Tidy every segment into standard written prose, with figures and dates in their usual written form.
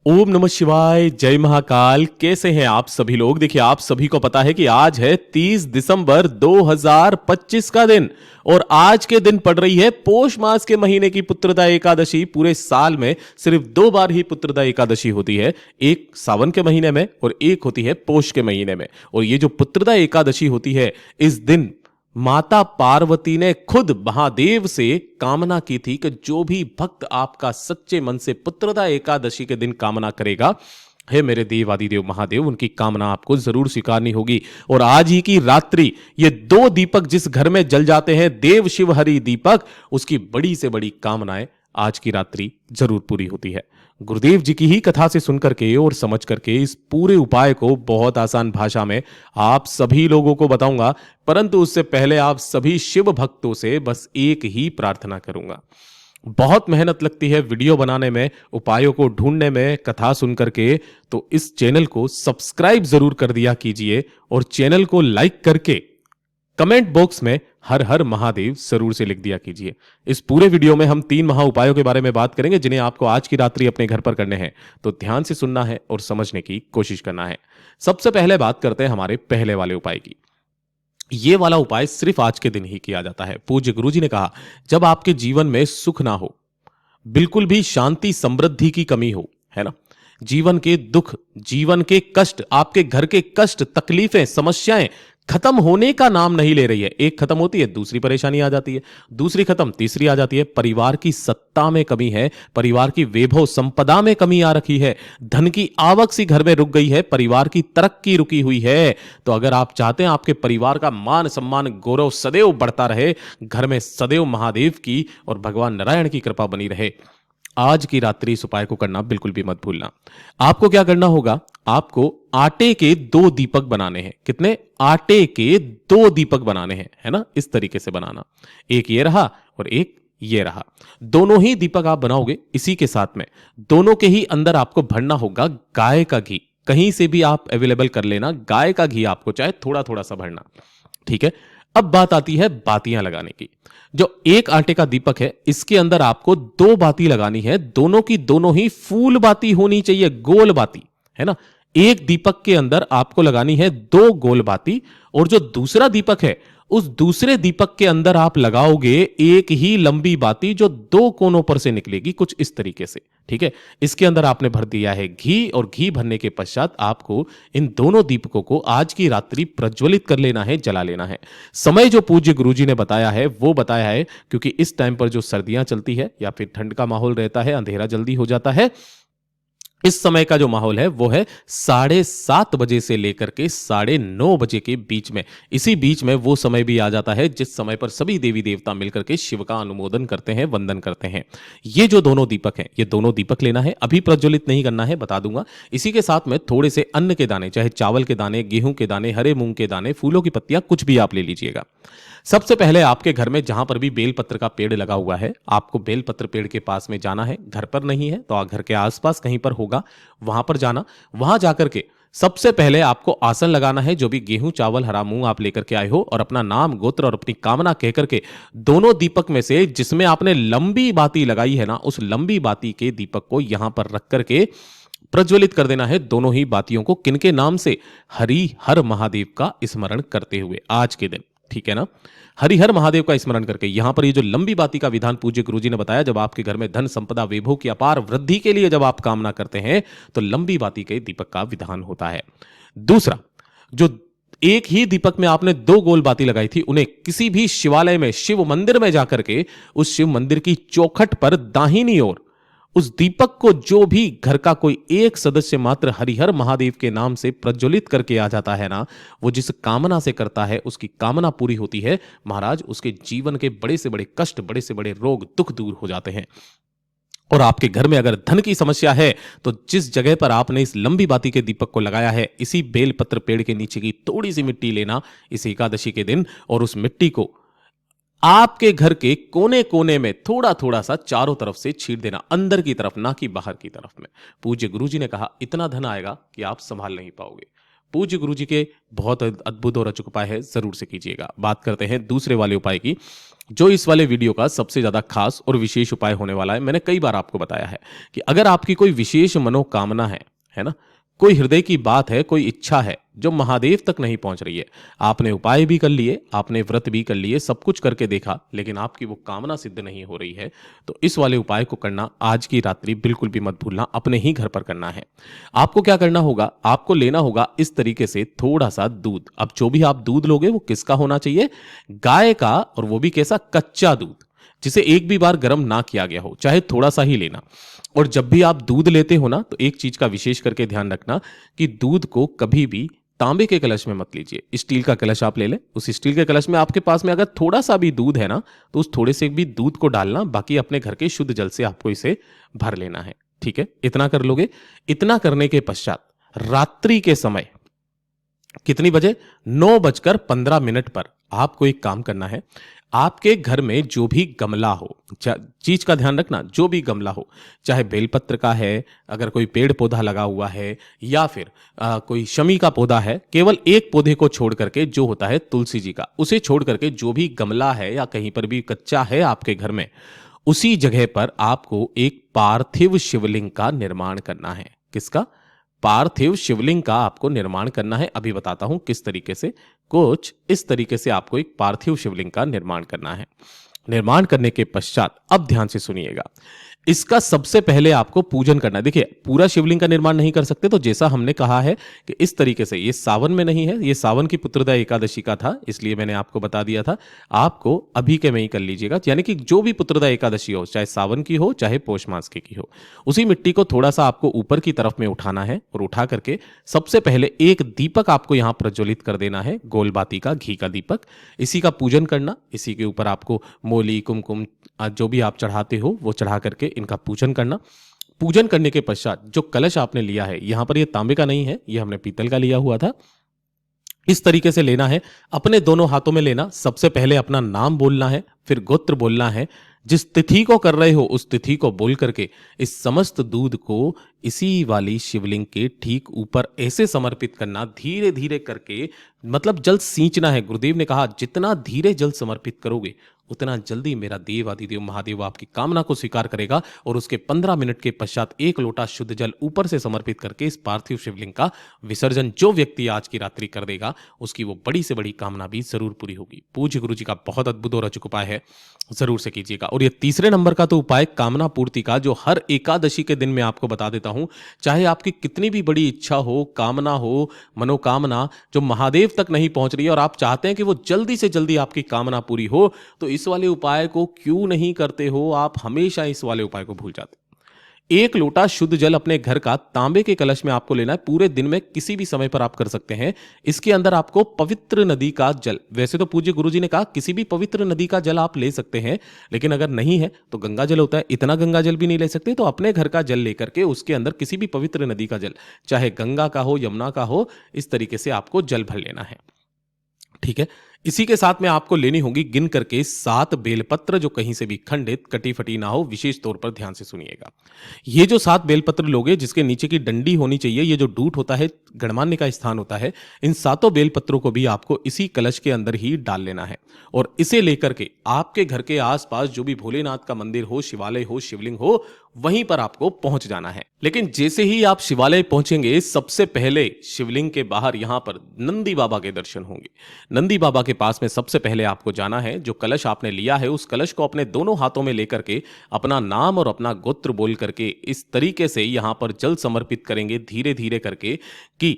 ओम नमः शिवाय, जय महाकाल। कैसे हैं आप सभी लोग? देखिए, आप सभी को पता है कि आज है 30 दिसंबर 2025 का दिन और आज के दिन पड़ रही है पोष मास के महीने की पुत्रदा एकादशी। पूरे साल में सिर्फ 2 बार ही पुत्रदा एकादशी होती है, एक सावन के महीने में और एक होती है पोष के महीने में। और ये जो पुत्रदा एकादशी होती है, इस दिन माता पार्वती ने खुद महादेव से कामना की थी कि जो भी भक्त आपका सच्चे मन से पुत्रदा एकादशी के दिन कामना करेगा, हे मेरे देवादिदेव महादेव, उनकी कामना आपको जरूर स्वीकारनी होगी। और आज ही की रात्रि ये 2 दीपक जिस घर में जल जाते हैं, देव शिव हरि दीपक, उसकी बड़ी से बड़ी कामनाएं आज की रात्रि जरूर पूरी होती है। गुरुदेव जी की ही कथा से सुनकर के और समझ करके इस पूरे उपाय को बहुत आसान भाषा में आप सभी लोगों को बताऊंगा, परंतु उससे पहले आप सभी शिव भक्तों से बस एक ही प्रार्थना करूंगा। बहुत मेहनत लगती है वीडियो बनाने में, उपायों को ढूंढने में, कथा सुन करके, तो इस चैनल को सब्सक्राइब जरूर कर दिया कीजिए और चैनल को लाइक करके कमेंट बॉक्स में हर हर महादेव जरूर से लिख दिया कीजिए। इस पूरे वीडियो में हम 3 महा उपायों के बारे में बात करेंगे जिन्हें आपको आज की रात्रि अपने घर पर करने हैं, तो ध्यान से सुनना है और समझने की कोशिश करना है। सबसे पहले बात करते हैं हमारे पहले वाले उपाय की। ये वाला उपाय सिर्फ आज के दिन ही किया जाता है। पूज्य गुरु जी ने कहा, जब आपके जीवन में सुख ना हो, बिल्कुल भी शांति समृद्धि की कमी हो, है ना, जीवन के दुख, जीवन के कष्ट, आपके घर के कष्ट, तकलीफें, समस्याएं खत्म होने का नाम नहीं ले रही है। एक खत्म होती है, दूसरी परेशानी आ जाती है, दूसरी खत्म, तीसरी आ जाती है। परिवार की सत्ता में कमी है, परिवार की वैभव संपदा में कमी आ रखी है, धन की आवक सी घर में रुक गई है, परिवार की तरक्की रुकी हुई है। तो अगर आप चाहते हैं आपके परिवार का मान सम्मान गौरव सदैव बढ़ता रहे, घर में सदैव महादेव की और भगवान नारायण की कृपा बनी रहे, आज की रात्रि इस उपाय को करना बिल्कुल भी मत भूलना। आपको क्या करना होगा, आपको आटे के 2 दीपक बनाने हैं। कितने? आटे के 2 दीपक बनाने हैं, है ना, इस तरीके से बनाना। एक ये रहा और एक ये रहा। दोनों ही दीपक आप बनाओगे। इसी के साथ में दोनों के ही अंदर आपको भरना होगा गाय का घी। कहीं से भी आप अवेलेबल कर लेना, गाय का घी आपको चाहे थोड़ा थोड़ा सा भरना, ठीक है। अब बात आती है बातियां लगाने की। जो एक आटे का दीपक है, इसके अंदर आपको 2 बाती लगानी है। दोनों की दोनों ही फूल बाती होनी चाहिए, गोल बाती, है ना। एक दीपक के अंदर आपको लगानी है 2 गोल बाती और जो दूसरा दीपक है, उस दूसरे दीपक के अंदर आप लगाओगे एक ही लंबी बाती जो 2 कोनों पर से निकलेगी, कुछ इस तरीके से, ठीक है। इसके अंदर आपने भर दिया है घी और घी भरने के पश्चात आपको इन दोनों दीपकों को आज की रात्रि प्रज्वलित कर लेना है, जला लेना है। समय जो पूज्य गुरुजी ने बताया है वो बताया है क्योंकि इस टाइम पर जो सर्दियां चलती है या फिर ठंड का माहौल रहता है, अंधेरा जल्दी हो जाता है। इस समय का जो माहौल है वो है 7:30 बजे से लेकर के 9:30 बजे के बीच में। इसी बीच में वो समय भी आ जाता है जिस समय पर सभी देवी देवता मिलकर के शिव का अनुमोदन करते हैं, वंदन करते हैं। ये जो दोनों दीपक हैं, ये दोनों दीपक लेना है, अभी प्रज्वलित नहीं करना है, बता दूंगा। इसी के साथ में थोड़े से अन्न के दाने, चाहे चावल के दाने, गेहूं के दाने, हरे मूंग के दाने, फूलों की पत्तियां, कुछ भी आप ले लीजिएगा। सबसे पहले आपके घर में जहां पर भी बेलपत्र का पेड़ लगा हुआ है, आपको बेलपत्र पेड़ के पास में जाना है। घर पर नहीं है तो घर के आसपास कहीं पर होगा, वहां पर जाना। वहां जाकर के सबसे पहले आपको आसन लगाना है। जो भी गेहूं, चावल, हरा मूंग आप लेकर के आए हो, और अपना नाम, गोत्र और अपनी कामना कहकर के दोनों दीपक में से जिसमें आपने लंबी बाती लगाई है ना, उस लंबी बाती के दीपक को यहां पर रख करके प्रज्वलित कर देना है। दोनों ही बातियों को किनके नाम से? हरि हर महादेव का स्मरण करते हुए आज के दिन, ठीक है ना। हरिहर महादेव का स्मरण करके यहां पर ये जो लंबी बाती का विधान पूज्य गुरुजी ने बताया, जब आपके घर में धन संपदा वैभव की अपार वृद्धि के लिए जब आप कामना करते हैं तो लंबी बाती के दीपक का विधान होता है। दूसरा, जो एक ही दीपक में आपने 2 गोल बाती लगाई थी, उन्हें किसी भी शिवालय में, शिव मंदिर में जाकर के उस शिव मंदिर की चौखट पर दाहिनी ओर उस दीपक को जो भी घर का कोई एक सदस्य मात्र हरिहर महादेव के नाम से प्रज्वलित करके आ जाता है ना, वो जिस कामना से करता है उसकी कामना पूरी होती है महाराज। उसके जीवन के बड़े से बड़े कष्ट, बड़े से बड़े रोग, दुख दूर हो जाते हैं। और आपके घर में अगर धन की समस्या है तो जिस जगह पर आपने इस लंबी बाती के दीपक को लगाया है, इसी बेलपत्र पेड़ के नीचे की थोड़ी सी मिट्टी लेना इस एकादशी के दिन, और उस मिट्टी को आपके घर के कोने कोने में थोड़ा थोड़ा सा चारों तरफ से छीट देना, अंदर की तरफ, ना कि बाहर की तरफ में। पूज्य गुरुजी ने कहा, इतना धन आएगा कि आप संभाल नहीं पाओगे। पूज्य गुरु जी के बहुत अद्भुत और अचूक उपाय है, जरूर से कीजिएगा। बात करते हैं दूसरे वाले उपाय की, जो इस वाले वीडियो का सबसे ज्यादा खास और विशेष उपाय होने वाला है। मैंने कई बार आपको बताया है कि अगर आपकी कोई विशेष मनोकामना है ना, कोई हृदय की बात है, कोई इच्छा है जो महादेव तक नहीं पहुंच रही है, आपने उपाय भी कर लिए, आपने व्रत भी कर लिए, सब कुछ करके देखा, लेकिन आपकी वो कामना सिद्ध नहीं हो रही है, तो इस वाले उपाय को करना आज की रात्रि बिल्कुल भी मत भूलना, अपने ही घर पर करना है। आपको क्या करना होगा, आपको लेना होगा इस तरीके से थोड़ा सा दूध। अब जो भी आप दूध लोगे वो किसका होना चाहिए, गाय का, और वो भी कैसा, कच्चा दूध, जिसे एक भी बार गर्म ना किया गया हो, चाहे थोड़ा सा ही लेना। और जब भी आप दूध लेते हो ना, तो एक चीज का विशेष करके ध्यान रखना कि दूध को कभी भी तांबे के कलश में मत लीजिए। स्टील का कलश आप ले लें, उस स्टील के कलश में आपके पास में अगर थोड़ा सा भी दूध है ना, तो उस थोड़े से भी दूध को डालना, बाकी अपने घर के शुद्ध जल से आपको इसे भर लेना है। ठीक है, इतना कर लोगे। इतना करने के पश्चात रात्रि के समय कितनी बजे, 9:15 पर आपको एक काम करना है। आपके घर में जो भी गमला हो, चीज का ध्यान रखना, जो भी गमला हो, चाहे बेलपत्र का है, अगर कोई पेड़ पौधा लगा हुआ है, या फिर कोई शमी का पौधा है, केवल एक पौधे को छोड़ करके, जो होता है तुलसी जी का, उसे छोड़ करके जो भी गमला है या कहीं पर भी कच्चा है आपके घर में, उसी जगह पर आपको एक पार्थिव शिवलिंग का निर्माण करना है। किसका, पार्थिव शिवलिंग का आपको निर्माण करना है। अभी बताता हूं किस तरीके से। कुछ इस तरीके से आपको एक पार्थिव शिवलिंग का निर्माण करना है। निर्माण करने के पश्चात अब ध्यान से सुनिएगा, इसका सबसे पहले आपको पूजन करना है। देखिए, पूरा शिवलिंग का निर्माण नहीं कर सकते, तो जैसा हमने कहा है कि इस तरीके से, ये सावन में नहीं है, ये सावन की पुत्रदा एकादशी का था, इसलिए मैंने आपको बता दिया था। आपको अभी के में ही कर लीजिएगा, यानी कि जो भी पुत्रदा एकादशी हो, चाहे सावन की हो चाहे पौष मास की हो, उसी मिट्टी को थोड़ा सा आपको ऊपर की तरफ में उठाना है, और उठा करके सबसे पहले एक दीपक आपको यहां प्रज्वलित कर देना है, गोल बाती का, घी का दीपक। इसी का पूजन करना, इसी के ऊपर आपको मोली, कुमकुम, जो भी आप चढ़ाते हो वो चढ़ा करके इनका पूजन करना। पूजन करने के पश्चात जो कलश आपने लिया है, यहां पर ये तांबे का नहीं है, ये हमने पीतल का लिया हुआ था, इस तरीके से लेना है, अपने दोनों हाथों में लेना। सबसे पहले अपना नाम बोलना है, फिर गोत्र बोलना है, जिस तिथि को कर रहे हो उस तिथि को बोल करके इस समस्त दूध को इसी वाली शिवलिंग के ठीक ऊपर ऐसे समर्पित करना, धीरे धीरे करके, मतलब जल सींचना है। गुरुदेव ने कहा जितना धीरे जल समर्पित करोगे उतना जल्दी मेरा देव आदिदेव महादेव आपकी कामना को स्वीकार करेगा। और उसके 15 मिनट के पश्चात एक लोटा शुद्ध जल ऊपर से समर्पित करके इस पार्थिव शिवलिंग का विसर्जन जो व्यक्ति आज की रात्रि कर देगा, उसकी वो बड़ी से बड़ी कामना भी जरूर पूरी होगी। पूज्य गुरु जी का बहुत अद्भुत और अचूक उपाय है, जरूर से कीजिएगा। और ये तीसरे नंबर का तो उपाय कामना पूर्ति का, जो हर एकादशी के दिन मैं आपको बता देता हूं। चाहे आपकी कितनी भी बड़ी इच्छा हो, कामना हो, मनोकामना जो महादेव तक नहीं पहुंच रही है, और आप चाहते हैं कि वो जल्दी से जल्दी आपकी कामना पूरी हो, तो इस वाले उपाय को क्यों नहीं करते हो आप? हमेशा इस वाले उपाय को भूल जाते। एक लोटा शुद्ध जल अपने घर का तांबे के कलश में आपको लेना है। पूरे दिन में किसी भी समय पर आप कर सकते हैं। इसके अंदर आपको पवित्र नदी का जल, वैसे तो पूज्य गुरुजी ने कहा किसी भी पवित्र नदी का जल आप ले सकते हैं, लेकिन अगर नहीं है तो गंगा जल होता है, इतना गंगा जल भी नहीं ले सकते, तो अपने घर का जल लेकर के उसके अंदर किसी भी पवित्र नदी का जल, चाहे गंगा का हो, यमुना का हो, इस तरीके से आपको जल भर लेना है। ठीक है, इसी के साथ में आपको लेनी होगी गिन करके 7 बेलपत्र, जो कहीं से भी खंडित, कटी फटी ना हो। विशेष तौर पर ध्यान से सुनिएगा, ये जो 7 बेलपत्र लोगे, जिसके नीचे की डंडी होनी चाहिए, ये जो डूट होता है, गणमान्य का स्थान होता है, इन 7 बेलपत्रों को भी आपको इसी कलश के अंदर ही डाल लेना है। और इसे लेकर के आपके घर के आसपास जो भी भोलेनाथ का मंदिर हो, शिवालय हो, शिवलिंग हो, वहीं पर आपको पहुंच जाना है। लेकिन जैसे ही आप शिवालय पहुंचेंगे, सबसे पहले शिवलिंग के बाहर यहां पर नंदी बाबा के दर्शन होंगे। नंदी बाबा के पास में सबसे पहले आपको जाना है। जो कलश आपने लिया है, उस कलश को अपने दोनों हाथों में लेकर के अपना नाम और अपना गोत्र बोल करके इस तरीके से यहां पर जल समर्पित करेंगे, धीरे धीरे करके, कि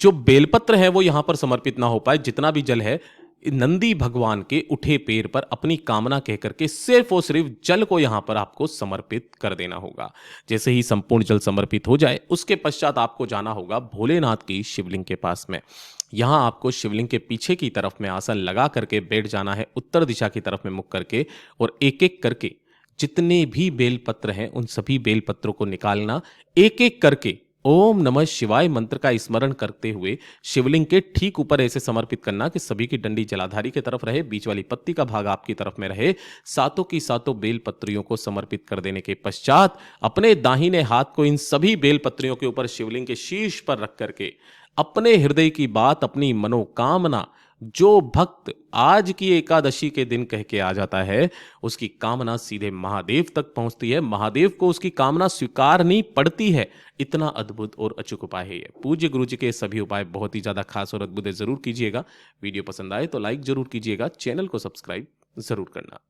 जो बेलपत्र है वो यहां पर समर्पित ना हो पाए। जितना भी जल है, नंदी भगवान के उठे पैर पर अपनी कामना कह करके सिर्फ और सिर्फ जल को यहां पर आपको समर्पित कर देना होगा। जैसे ही संपूर्ण जल समर्पित हो जाए, उसके पश्चात आपको जाना होगा भोलेनाथ की शिवलिंग के पास में। यहां आपको शिवलिंग के पीछे की तरफ में आसन लगा करके बैठ जाना है, उत्तर दिशा की तरफ में मुख करके, और एक एक करके जितने भी बेलपत्र हैं उन सभी बेलपत्रों को निकालना। एक एक करके ओम नमः शिवाय मंत्र का स्मरण करते हुए शिवलिंग के ठीक ऊपर ऐसे समर्पित करना कि सभी की डंडी जलाधारी की तरफ रहे, बीच वाली पत्ती का भाग आपकी तरफ में रहे। सातों की सातों बेल पत्रियों को समर्पित कर देने के पश्चात अपने दाहिने हाथ को इन सभी बेल पत्रियों के ऊपर शिवलिंग के शीर्ष पर रख करके अपने हृदय की बात, अपनी मनोकामना जो भक्त आज की एकादशी के दिन कह के आ जाता है, उसकी कामना सीधे महादेव तक पहुंचती है। महादेव को उसकी कामना स्वीकारनी पड़ती है। इतना अद्भुत और अचूक उपाय है ये। पूज्य गुरु जी के सभी उपाय बहुत ही ज्यादा खास और अद्भुत है, जरूर कीजिएगा। वीडियो पसंद आए तो लाइक जरूर कीजिएगा, चैनल को सब्सक्राइब जरूर करना।